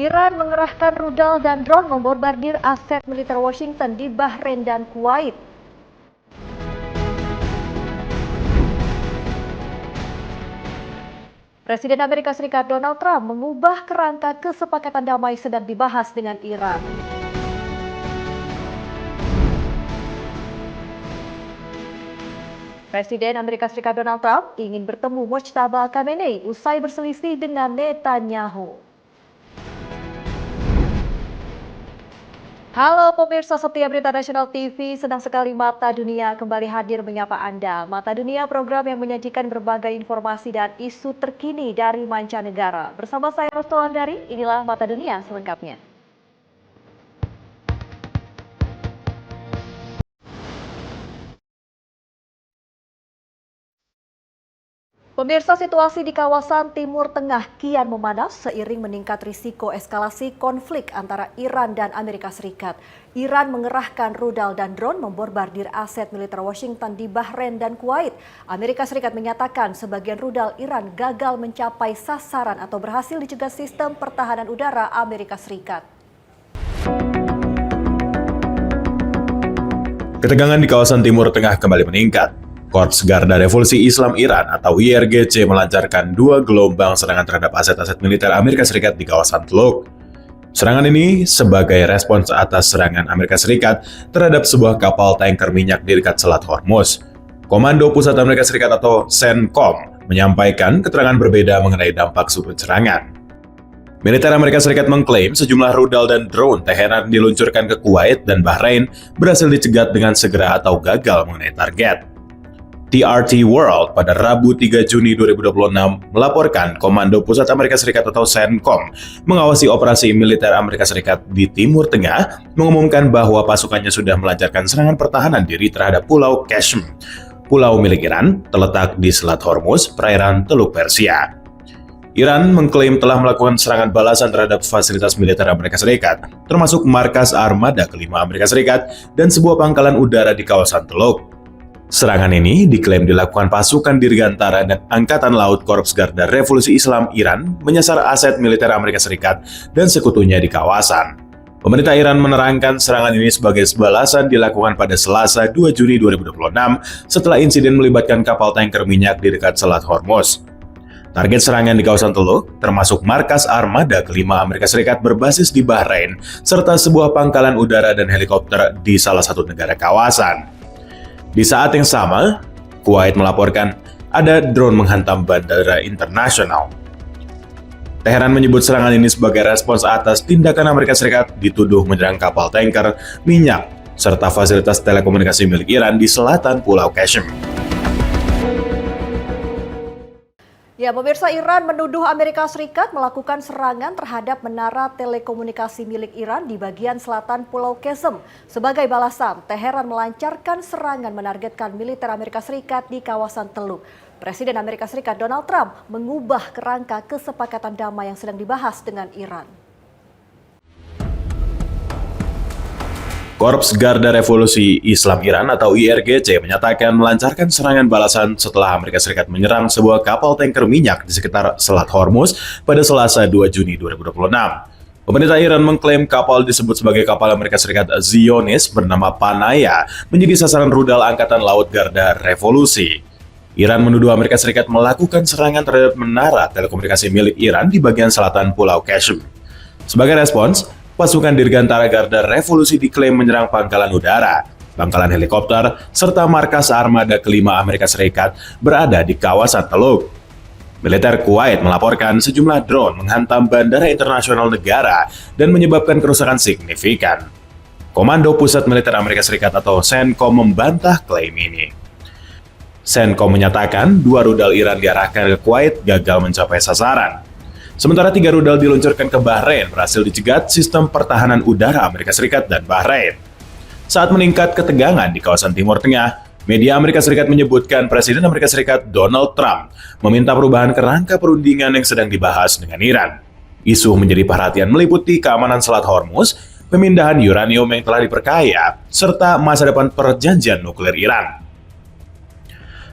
Iran mengerahkan rudal dan drone membombardir aset militer Washington di Bahrain dan Kuwait. Presiden Amerika Serikat Donald Trump mengubah kerangka kesepakatan damai sedang dibahas dengan Iran. Presiden Amerika Serikat Donald Trump ingin bertemu Mojtaba Khamenei usai berselisih dengan Netanyahu. Halo pemirsa setia Berita Nasional TV, senang sekali Mata Dunia kembali hadir menyapa Anda. Mata Dunia, program yang menyajikan berbagai informasi dan isu terkini dari mancanegara. Bersama saya Rostolandari, inilah Mata Dunia selengkapnya. Pemirsa, situasi di kawasan Timur Tengah kian memanas seiring meningkat risiko eskalasi konflik antara Iran dan Amerika Serikat. Iran mengerahkan rudal dan drone membombardir aset militer Washington di Bahrain dan Kuwait. Amerika Serikat menyatakan sebagian rudal Iran gagal mencapai sasaran atau berhasil dicegah sistem pertahanan udara Amerika Serikat. Ketegangan di kawasan Timur Tengah kembali meningkat. Korps Garda Revolusi Islam Iran atau IRGC melancarkan 2 gelombang serangan terhadap aset-aset militer Amerika Serikat di kawasan Teluk. Serangan ini sebagai respons atas serangan Amerika Serikat terhadap sebuah kapal tanker minyak di dekat Selat Hormuz. Komando Pusat Amerika Serikat atau CENTCOM menyampaikan keterangan berbeda mengenai dampak sudut serangan. Militer Amerika Serikat mengklaim sejumlah rudal dan drone Teheran diluncurkan ke Kuwait dan Bahrain berhasil dicegat dengan segera atau gagal mengenai target. TRT World pada Rabu 3 Juni 2026 melaporkan Komando Pusat Amerika Serikat atau CENTCOM mengawasi operasi militer Amerika Serikat di Timur Tengah mengumumkan bahwa pasukannya sudah melancarkan serangan pertahanan diri terhadap Pulau Qasem, pulau milik Iran terletak di Selat Hormuz, perairan Teluk Persia. Iran mengklaim telah melakukan serangan balasan terhadap fasilitas militer Amerika Serikat, termasuk markas armada kelima Amerika Serikat dan sebuah pangkalan udara di kawasan Teluk. Serangan ini diklaim dilakukan pasukan Dirgantara dan Angkatan Laut Korps Garda Revolusi Islam Iran menyasar aset militer Amerika Serikat dan sekutunya di kawasan. Pemerintah Iran menerangkan serangan ini sebagai balasan dilakukan pada Selasa 2 Juni 2026 setelah insiden melibatkan kapal tanker minyak di dekat Selat Hormuz. Target serangan di kawasan Teluk termasuk markas armada kelima Amerika Serikat berbasis di Bahrain serta sebuah pangkalan udara dan helikopter di salah satu negara kawasan. Di saat yang sama, Kuwait melaporkan ada drone menghantam bandara internasional. Teheran menyebut serangan ini sebagai respons atas tindakan Amerika Serikat dituduh menyerang kapal tanker minyak serta fasilitas telekomunikasi milik Iran di selatan Pulau Qasem. Ya, pemirsa, Iran menuduh Amerika Serikat melakukan serangan terhadap menara telekomunikasi milik Iran di bagian selatan Pulau Qasem. Sebagai balasan, Teheran melancarkan serangan menargetkan militer Amerika Serikat di kawasan Teluk. Presiden Amerika Serikat Donald Trump mengubah kerangka kesepakatan damai yang sedang dibahas dengan Iran. Korps Garda Revolusi Islam Iran atau IRGC menyatakan melancarkan serangan balasan setelah Amerika Serikat menyerang sebuah kapal tanker minyak di sekitar Selat Hormuz pada Selasa 2 Juni 2026. Pemerintah Iran mengklaim kapal disebut sebagai kapal Amerika Serikat Zionis bernama Panaya menjadi sasaran rudal Angkatan Laut Garda Revolusi. Iran menuduh Amerika Serikat melakukan serangan terhadap menara telekomunikasi milik Iran di bagian selatan Pulau Qasem. Sebagai respons, pasukan Dirgantara Garda Revolusi diklaim menyerang pangkalan udara, pangkalan helikopter, serta markas armada kelima Amerika Serikat berada di kawasan Teluk. Militer Kuwait melaporkan sejumlah drone menghantam bandara internasional negara dan menyebabkan kerusakan signifikan. Komando Pusat Militer Amerika Serikat atau CENTCOM membantah klaim ini. CENTCOM menyatakan 2 rudal Iran diarahkan ke Kuwait gagal mencapai sasaran. Sementara 3 rudal diluncurkan ke Bahrain berhasil dicegat sistem pertahanan udara Amerika Serikat dan Bahrain. Saat meningkat ketegangan di kawasan Timur Tengah, media Amerika Serikat menyebutkan Presiden Amerika Serikat Donald Trump meminta perubahan kerangka perundingan yang sedang dibahas dengan Iran. Isu menjadi perhatian meliputi keamanan Selat Hormuz, pemindahan uranium yang telah diperkaya, serta masa depan perjanjian nuklir Iran.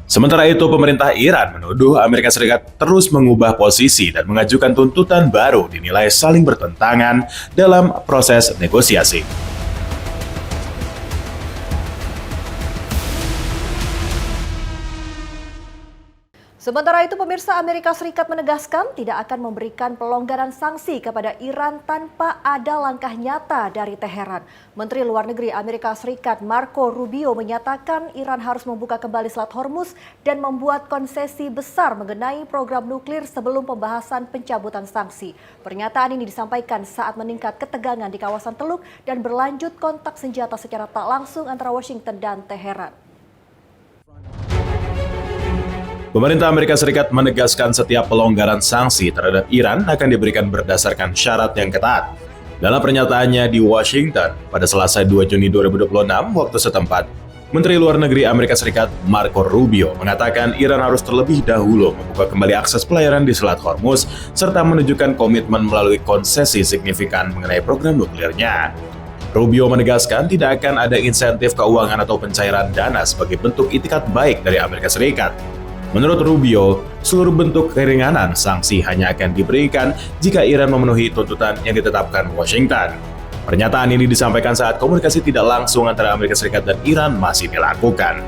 Sementara itu, pemerintah Iran menuduh Amerika Serikat terus mengubah posisi dan mengajukan tuntutan baru dinilai saling bertentangan dalam proses negosiasi. Sementara itu, pemirsa, Amerika Serikat menegaskan tidak akan memberikan pelonggaran sanksi kepada Iran tanpa ada langkah nyata dari Teheran. Menteri Luar Negeri Amerika Serikat Marco Rubio menyatakan Iran harus membuka kembali Selat Hormuz dan membuat konsesi besar mengenai program nuklir sebelum pembahasan pencabutan sanksi. Pernyataan ini disampaikan saat meningkat ketegangan di kawasan Teluk dan berlanjut kontak senjata secara tak langsung antara Washington dan Teheran. Pemerintah Amerika Serikat menegaskan setiap pelonggaran sanksi terhadap Iran akan diberikan berdasarkan syarat yang ketat. Dalam pernyataannya di Washington pada Selasa 2 Juni 2026 waktu setempat, Menteri Luar Negeri Amerika Serikat Marco Rubio mengatakan Iran harus terlebih dahulu membuka kembali akses pelayaran di Selat Hormuz serta menunjukkan komitmen melalui konsesi signifikan mengenai program nuklirnya. Rubio menegaskan tidak akan ada insentif keuangan atau pencairan dana sebagai bentuk itikat baik dari Amerika Serikat. Menurut Rubio, seluruh bentuk keringanan sanksi hanya akan diberikan jika Iran memenuhi tuntutan yang ditetapkan Washington. Pernyataan ini disampaikan saat komunikasi tidak langsung antara Amerika Serikat dan Iran masih dilakukan.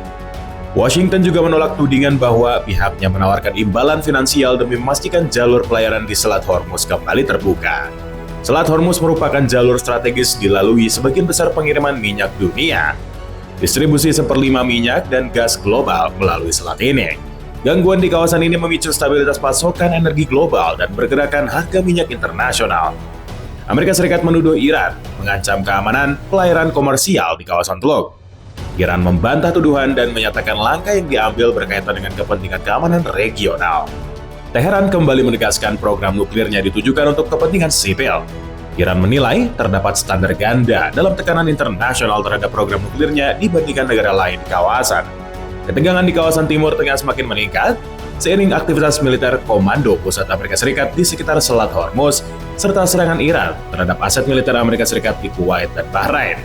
Washington juga menolak tudingan bahwa pihaknya menawarkan imbalan finansial demi memastikan jalur pelayaran di Selat Hormuz kembali terbuka. Selat Hormuz merupakan jalur strategis dilalui sebagian besar pengiriman minyak dunia. Distribusi 1/5 minyak dan gas global melalui selat ini. Gangguan di kawasan ini memicu stabilitas pasokan energi global dan pergerakan harga minyak internasional. Amerika Serikat menuduh Iran mengancam keamanan pelayaran komersial di kawasan Teluk. Iran membantah tuduhan dan menyatakan langkah yang diambil berkaitan dengan kepentingan keamanan regional. Teheran kembali menegaskan program nuklirnya ditujukan untuk kepentingan sipil. Iran menilai terdapat standar ganda dalam tekanan internasional terhadap program nuklirnya dibandingkan negara lain di kawasan. Ketegangan di kawasan Timur Tengah semakin meningkat seiring aktivitas militer Komando Pusat Amerika Serikat di sekitar Selat Hormuz serta serangan Iran terhadap aset militer Amerika Serikat di Kuwait dan Bahrain.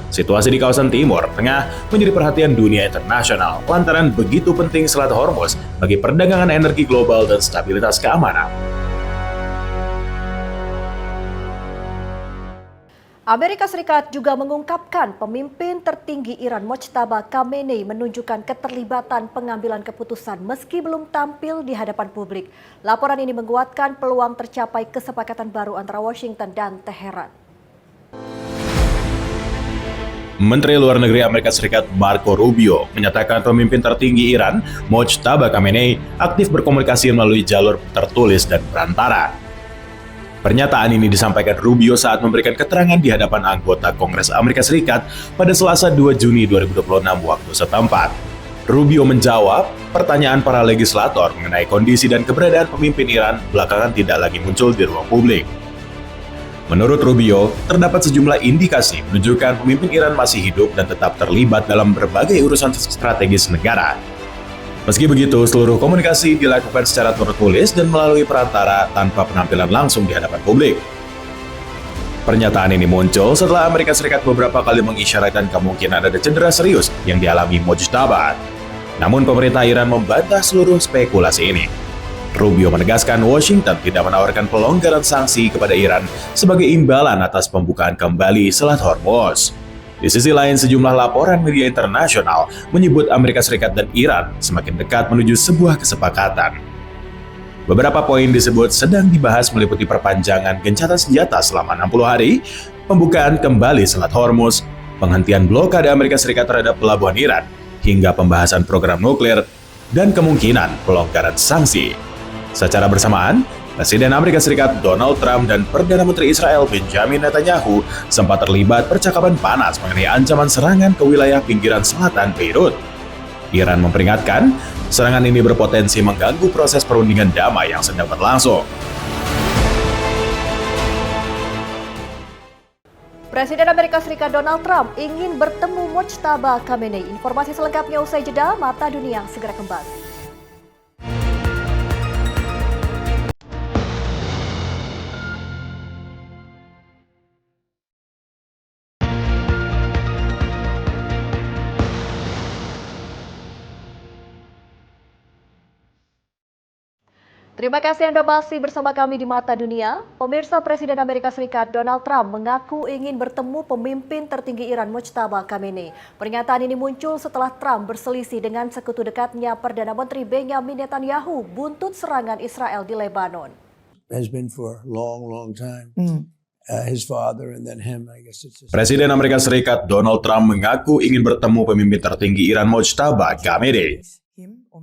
Situasi di kawasan Timur Tengah menjadi perhatian dunia internasional lantaran begitu penting Selat Hormuz bagi perdagangan energi global dan stabilitas keamanan. Amerika Serikat juga mengungkapkan pemimpin tertinggi Iran Mojtaba Khamenei menunjukkan keterlibatan pengambilan keputusan meski belum tampil di hadapan publik. Laporan ini menguatkan peluang tercapai kesepakatan baru antara Washington dan Teheran. Menteri Luar Negeri Amerika Serikat Marco Rubio menyatakan pemimpin tertinggi Iran Mojtaba Khamenei aktif berkomunikasi melalui jalur tertulis dan perantara. Pernyataan ini disampaikan Rubio saat memberikan keterangan di hadapan anggota Kongres Amerika Serikat pada Selasa 2 Juni 2026 waktu setempat. Rubio menjawab pertanyaan para legislator mengenai kondisi dan keberadaan pemimpin Iran belakangan tidak lagi muncul di ruang publik. Menurut Rubio, terdapat sejumlah indikasi menunjukkan pemimpin Iran masih hidup dan tetap terlibat dalam berbagai urusan strategis negara. Meski begitu, seluruh komunikasi dilakukan secara tertulis dan melalui perantara tanpa penampilan langsung di hadapan publik. Pernyataan ini muncul setelah Amerika Serikat beberapa kali mengisyaratkan kemungkinan ada cedera serius yang dialami Mojtaba. Namun pemerintah Iran membantah seluruh spekulasi ini. Rubio menegaskan Washington tidak menawarkan pelonggaran sanksi kepada Iran sebagai imbalan atas pembukaan kembali Selat Hormuz. Di sisi lain, sejumlah laporan media internasional menyebut Amerika Serikat dan Iran semakin dekat menuju sebuah kesepakatan. Beberapa poin disebut sedang dibahas meliputi perpanjangan gencatan senjata selama 60 hari, pembukaan kembali Selat Hormuz, penghentian blokade Amerika Serikat terhadap pelabuhan Iran, hingga pembahasan program nuklir, dan kemungkinan pelonggaran sanksi. Secara bersamaan, Presiden Amerika Serikat Donald Trump dan Perdana Menteri Israel Benjamin Netanyahu sempat terlibat percakapan panas mengenai ancaman serangan ke wilayah pinggiran selatan Beirut. Iran memperingatkan, serangan ini berpotensi mengganggu proses perundingan damai yang sedang berlangsung. Presiden Amerika Serikat Donald Trump ingin bertemu Mojtaba Khamenei. Informasi selengkapnya usai jeda, Mata Dunia segera kembali. Terima kasih Anda masih bersama kami di Mata Dunia. Pemirsa, Presiden Amerika Serikat Donald Trump mengaku ingin bertemu pemimpin tertinggi Iran Mojtaba Khamenei. Pernyataan ini muncul setelah Trump berselisih dengan sekutu dekatnya Perdana Menteri Benjamin Netanyahu buntut serangan Israel di Lebanon. Has been for a long time. His father and then him, I guess it's Presiden Amerika Serikat Donald Trump mengaku ingin bertemu pemimpin tertinggi Iran Mojtaba Khamenei.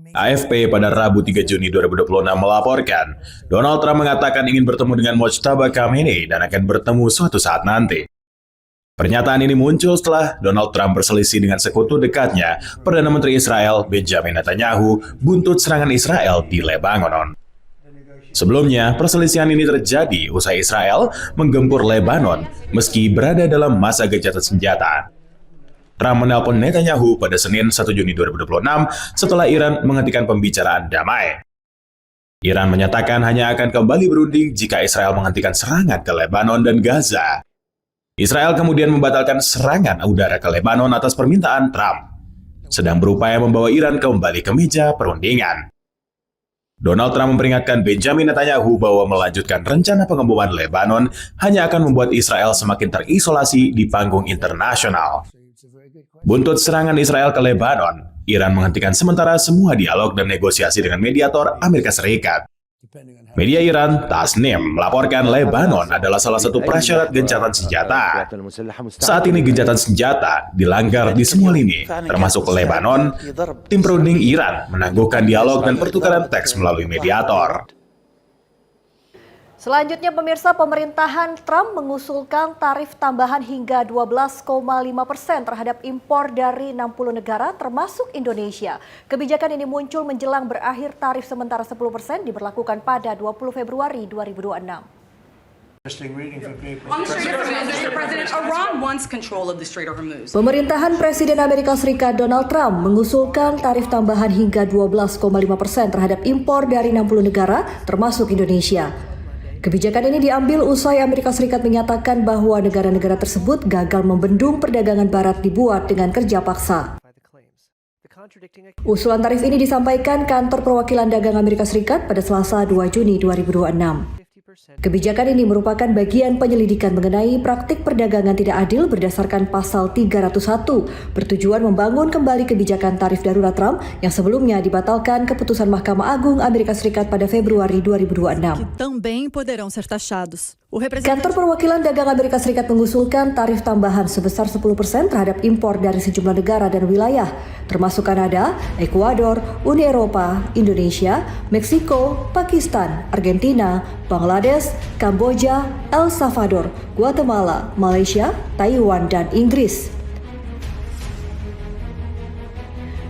AFP pada Rabu 3 Juni 2026 melaporkan, Donald Trump mengatakan ingin bertemu dengan Mojtaba Khamenei dan akan bertemu suatu saat nanti. Pernyataan ini muncul setelah Donald Trump berselisih dengan sekutu dekatnya, Perdana Menteri Israel Benjamin Netanyahu, buntut serangan Israel di Lebanon. Sebelumnya, perselisihan ini terjadi usai Israel menggempur Lebanon meski berada dalam masa gencatan senjata. Trump menelpon Netanyahu pada Senin 1 Juni 2026 setelah Iran menghentikan pembicaraan damai. Iran menyatakan hanya akan kembali berunding jika Israel menghentikan serangan ke Lebanon dan Gaza. Israel kemudian membatalkan serangan udara ke Lebanon atas permintaan Trump, sedang berupaya membawa Iran kembali ke meja perundingan. Donald Trump memperingatkan Benjamin Netanyahu bahwa melanjutkan rencana pengeboman Lebanon hanya akan membuat Israel semakin terisolasi di panggung internasional. Buntut serangan Israel ke Lebanon, Iran menghentikan sementara semua dialog dan negosiasi dengan mediator Amerika Serikat. Media Iran, Tasnim, melaporkan Lebanon adalah salah satu prasyarat gencatan senjata. Saat ini gencatan senjata dilanggar di semua lini, termasuk Lebanon. Tim perunding Iran menangguhkan dialog dan pertukaran teks melalui mediator. Selanjutnya, pemirsa, pemerintahan Trump mengusulkan tarif tambahan hingga 12,5% terhadap impor dari 60 negara termasuk Indonesia. Kebijakan ini muncul menjelang berakhir tarif sementara 10% diberlakukan pada 20 Februari 2026. Pemerintahan Presiden Amerika Serikat Donald Trump mengusulkan tarif tambahan hingga 12,5% terhadap impor dari 60 negara termasuk Indonesia. Kebijakan ini diambil usai Amerika Serikat menyatakan bahwa negara-negara tersebut gagal membendung perdagangan barat dibuat dengan kerja paksa. Usulan tarif ini disampaikan Kantor Perwakilan Dagang Amerika Serikat pada Selasa 2 Juni 2026. Kebijakan ini merupakan bagian penyelidikan mengenai praktik perdagangan tidak adil berdasarkan pasal 301, bertujuan membangun kembali kebijakan tarif darurat Trump yang sebelumnya dibatalkan keputusan Mahkamah Agung Amerika Serikat pada Februari 2026. Kantor Perwakilan Dagang Amerika Serikat mengusulkan tarif tambahan sebesar 10% terhadap impor dari sejumlah negara dan wilayah, termasuk Kanada, Ekuador, Uni Eropa, Indonesia, Meksiko, Pakistan, Argentina, Bangladesh, Kamboja, El Salvador, Guatemala, Malaysia, Taiwan, dan Inggris.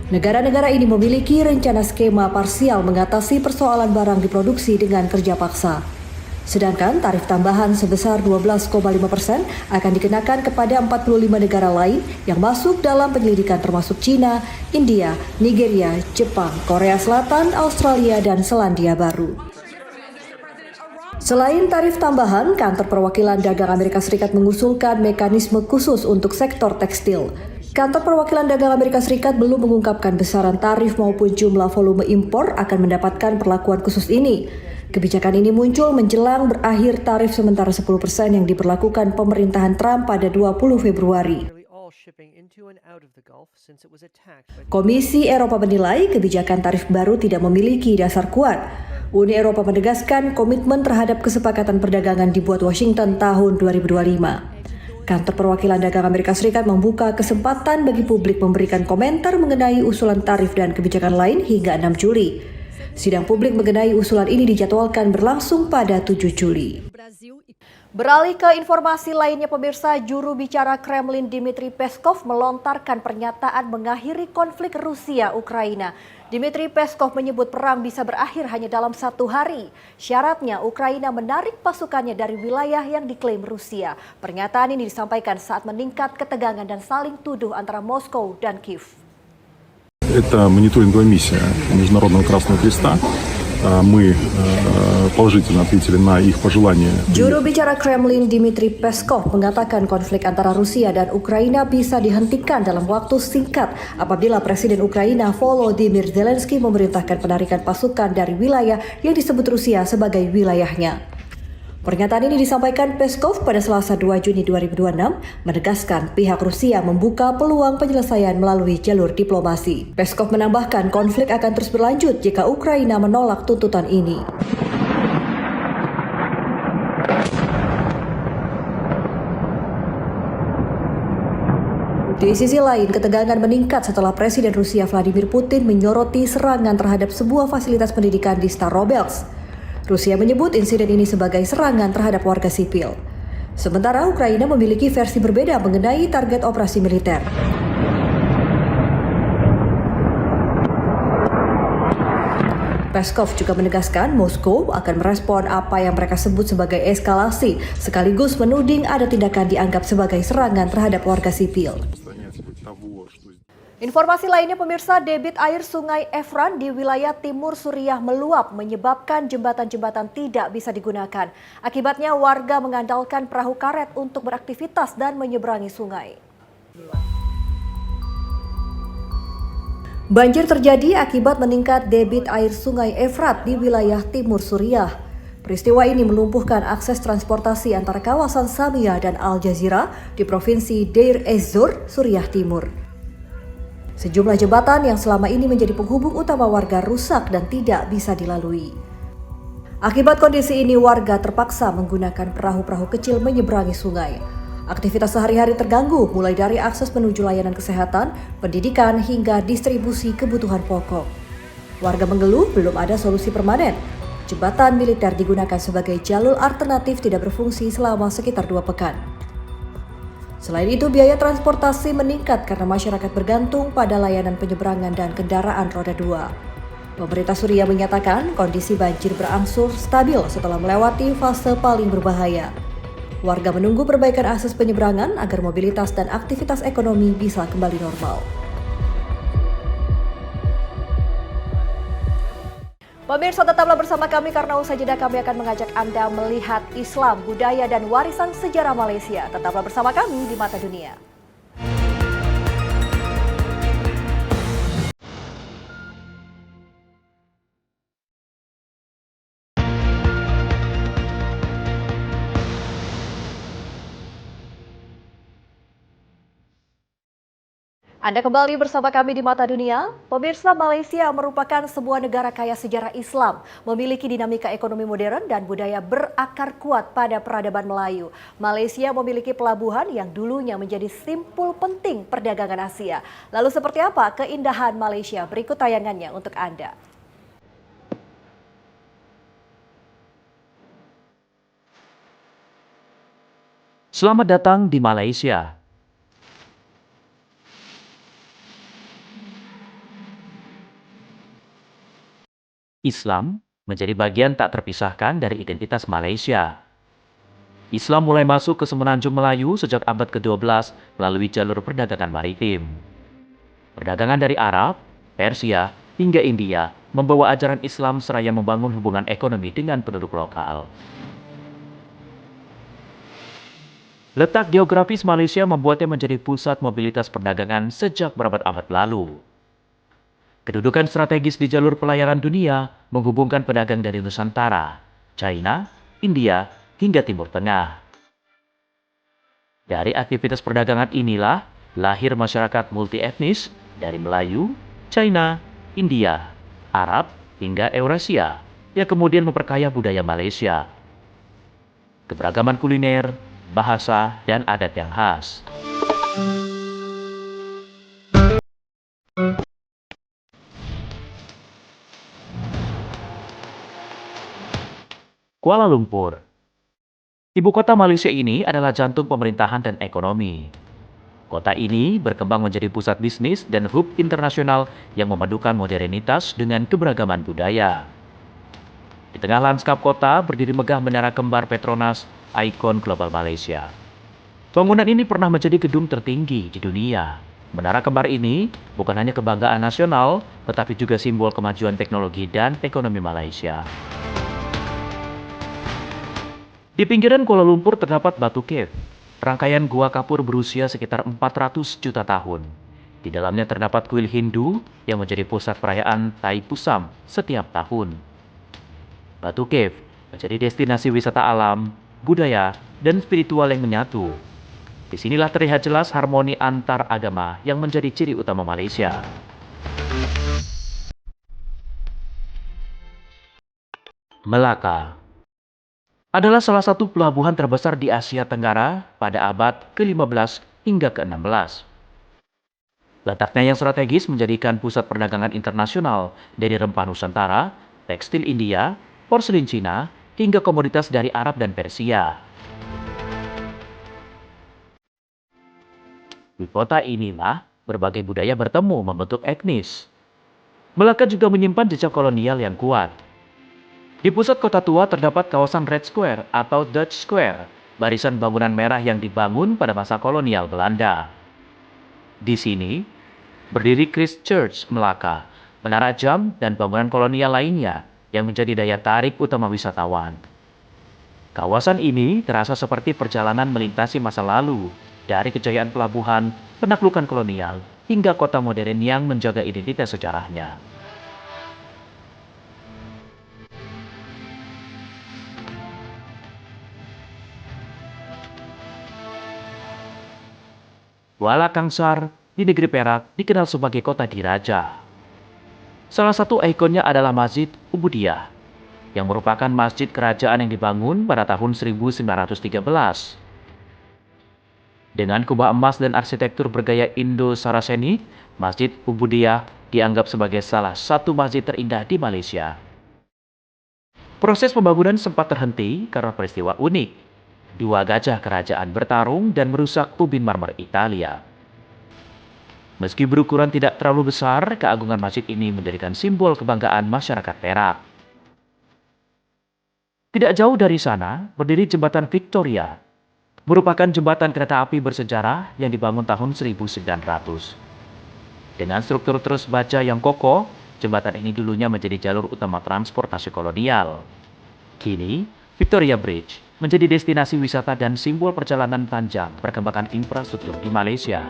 Negara-negara ini memiliki rencana skema parsial mengatasi persoalan barang diproduksi dengan kerja paksa. Sedangkan tarif tambahan sebesar 12,5% akan dikenakan kepada 45 negara lain yang masuk dalam penyelidikan termasuk China, India, Nigeria, Jepang, Korea Selatan, Australia, dan Selandia Baru. Selain tarif tambahan, Kantor Perwakilan Dagang Amerika Serikat mengusulkan mekanisme khusus untuk sektor tekstil. Kantor Perwakilan Dagang Amerika Serikat belum mengungkapkan besaran tarif maupun jumlah volume impor akan mendapatkan perlakuan khusus ini. Kebijakan ini muncul menjelang berakhir tarif sementara 10% yang diberlakukan pemerintahan Trump pada 20 Februari. Komisi Eropa menilai kebijakan tarif baru tidak memiliki dasar kuat. Uni Eropa menegaskan komitmen terhadap kesepakatan perdagangan dibuat Washington tahun 2025. Kantor Perwakilan Dagang Amerika Serikat membuka kesempatan bagi publik memberikan komentar mengenai usulan tarif dan kebijakan lain hingga 6 Juli. Sidang publik mengenai usulan ini dijadwalkan berlangsung pada 7 Juli. Beralih ke informasi lainnya, pemirsa, juru bicara Kremlin Dmitry Peskov melontarkan pernyataan mengakhiri konflik Rusia-Ukraina. Dmitry Peskov menyebut perang bisa berakhir hanya dalam 1 hari. Syaratnya Ukraina menarik pasukannya dari wilayah yang diklaim Rusia. Pernyataan ini disampaikan saat meningkat ketegangan dan saling tuduh antara Moskow dan Kiev. Это мониторинговая миссия Международного Красного Креста. мы положительно ответили на их пожелания. Juru bicara Kremlin Dmitry Peskov mengatakan konflik antara Rusia dan Ukraina bisa dihentikan dalam waktu singkat apabila Presiden Ukraina Volodymyr Zelensky memerintahkan penarikan pasukan dari wilayah yang disebut Rusia sebagai wilayahnya. Pernyataan ini disampaikan Peskov pada Selasa 2 Juni 2026, menegaskan pihak Rusia membuka peluang penyelesaian melalui jalur diplomasi. Peskov menambahkan konflik akan terus berlanjut jika Ukraina menolak tuntutan ini. Di sisi lain, ketegangan meningkat setelah Presiden Rusia Vladimir Putin menyoroti serangan terhadap sebuah fasilitas pendidikan di Staroselsk. Rusia menyebut insiden ini sebagai serangan terhadap warga sipil. Sementara Ukraina memiliki versi berbeda mengenai target operasi militer. Peskov juga menegaskan Moskow akan merespon apa yang mereka sebut sebagai eskalasi, sekaligus menuding ada tindakan dianggap sebagai serangan terhadap warga sipil. Informasi lainnya pemirsa, debit air sungai Efrat di wilayah timur Suriah meluap menyebabkan jembatan-jembatan tidak bisa digunakan. Akibatnya warga mengandalkan perahu karet untuk beraktivitas dan menyeberangi sungai. Banjir terjadi akibat meningkat debit air sungai Efrat di wilayah timur Suriah. Peristiwa ini melumpuhkan akses transportasi antara kawasan Samia dan Al Jazira di provinsi Deir ez-Zor, Suriah Timur. Sejumlah jembatan yang selama ini menjadi penghubung utama warga rusak dan tidak bisa dilalui. Akibat kondisi ini, warga terpaksa menggunakan perahu-perahu kecil menyeberangi sungai. Aktivitas sehari-hari terganggu, mulai dari akses menuju layanan kesehatan, pendidikan, hingga distribusi kebutuhan pokok. Warga mengeluh belum ada solusi permanen. Jembatan militer digunakan sebagai jalur alternatif tidak berfungsi selama sekitar 2 pekan. Selain itu, biaya transportasi meningkat karena masyarakat bergantung pada layanan penyeberangan dan kendaraan roda 2. Pemerintah Suriah menyatakan kondisi banjir berangsur stabil setelah melewati fase paling berbahaya. Warga menunggu perbaikan akses penyeberangan agar mobilitas dan aktivitas ekonomi bisa kembali normal. Pemirsa, tetaplah bersama kami karena usai jeda kami akan mengajak Anda melihat Islam, budaya, dan warisan sejarah Malaysia. Tetaplah bersama kami di Mata Dunia. Anda kembali bersama kami di Mata Dunia. Pemirsa, Malaysia merupakan sebuah negara kaya sejarah Islam, memiliki dinamika ekonomi modern dan budaya berakar kuat pada peradaban Melayu. Malaysia memiliki pelabuhan yang dulunya menjadi simpul penting perdagangan Asia. Lalu seperti apa keindahan Malaysia? Berikut tayangannya untuk Anda. Selamat datang di Malaysia. Islam menjadi bagian tak terpisahkan dari identitas Malaysia. Islam mulai masuk ke semenanjung Melayu sejak abad ke-12 melalui jalur perdagangan maritim. Perdagangan dari Arab, Persia, hingga India membawa ajaran Islam seraya membangun hubungan ekonomi dengan penduduk lokal. Letak geografis Malaysia membuatnya menjadi pusat mobilitas perdagangan sejak berabad-abad lalu. Kedudukan strategis di jalur pelayaran dunia menghubungkan pedagang dari Nusantara, China, India, hingga Timur Tengah. Dari aktivitas perdagangan inilah lahir masyarakat multi-etnis dari Melayu, China, India, Arab, hingga Eurasia yang kemudian memperkaya budaya Malaysia. Keberagaman kuliner, bahasa, dan adat yang khas. Kuala Lumpur. Ibu kota Malaysia ini adalah jantung pemerintahan dan ekonomi. Kota ini berkembang menjadi pusat bisnis dan hub internasional yang memadukan modernitas dengan keberagaman budaya. Di tengah lanskap kota berdiri megah menara kembar Petronas, ikon global Malaysia. Bangunan ini pernah menjadi gedung tertinggi di dunia. Menara kembar ini bukan hanya kebanggaan nasional, tetapi juga simbol kemajuan teknologi dan ekonomi Malaysia. Di pinggiran Kuala Lumpur terdapat Batu Cave, rangkaian gua kapur berusia sekitar 400 juta tahun. Di dalamnya terdapat kuil Hindu yang menjadi pusat perayaan Thaipusam setiap tahun. Batu Cave menjadi destinasi wisata alam, budaya, dan spiritual yang menyatu. Disinilah terlihat jelas harmoni antar agama yang menjadi ciri utama Malaysia. Melaka adalah salah satu pelabuhan terbesar di Asia Tenggara pada abad ke-15 hingga ke-16. Letaknya yang strategis menjadikan pusat perdagangan internasional dari rempah Nusantara, tekstil India, porselin Cina, hingga komoditas dari Arab dan Persia. Di kota inilah berbagai budaya bertemu membentuk etnis. Melaka juga menyimpan jejak kolonial yang kuat. Di pusat kota tua terdapat kawasan Red Square atau Dutch Square, barisan bangunan merah yang dibangun pada masa kolonial Belanda. Di sini, berdiri Christ Church Melaka, menara jam, dan bangunan kolonial lainnya yang menjadi daya tarik utama wisatawan. Kawasan ini terasa seperti perjalanan melintasi masa lalu, dari kejayaan pelabuhan, penaklukan kolonial, hingga kota modern yang menjaga identitas sejarahnya. Kuala Kangsar di negeri Perak dikenal sebagai kota diraja. Salah satu ikonnya adalah Masjid Ubudiyah, yang merupakan masjid kerajaan yang dibangun pada tahun 1913. Dengan kubah emas dan arsitektur bergaya Indo-Saraceni, Masjid Ubudiyah dianggap sebagai salah satu masjid terindah di Malaysia. Proses pembangunan sempat terhenti karena peristiwa unik. Dua gajah kerajaan bertarung dan merusak ubin marmer Italia. Meski berukuran tidak terlalu besar, keagungan masjid ini menjadikan simbol kebanggaan masyarakat Perak. Tidak jauh dari sana, berdiri Jembatan Victoria, merupakan jembatan kereta api bersejarah yang dibangun tahun 1900. Dengan struktur terus baja yang kokoh, jembatan ini dulunya menjadi jalur utama transportasi kolonial. Kini, Victoria Bridge menjadi destinasi wisata dan simbol perjalanan panjang perkembangan infrastruktur di Malaysia.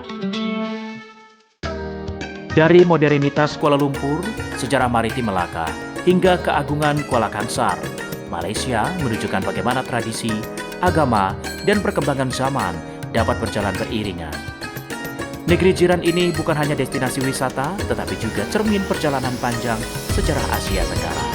Dari modernitas Kuala Lumpur, sejarah maritim Melaka, hingga keagungan Kuala Kangsar, Malaysia menunjukkan bagaimana tradisi, agama, dan perkembangan zaman dapat berjalan beriringan. Negeri jiran ini bukan hanya destinasi wisata, tetapi juga cermin perjalanan panjang sejarah Asia Tenggara.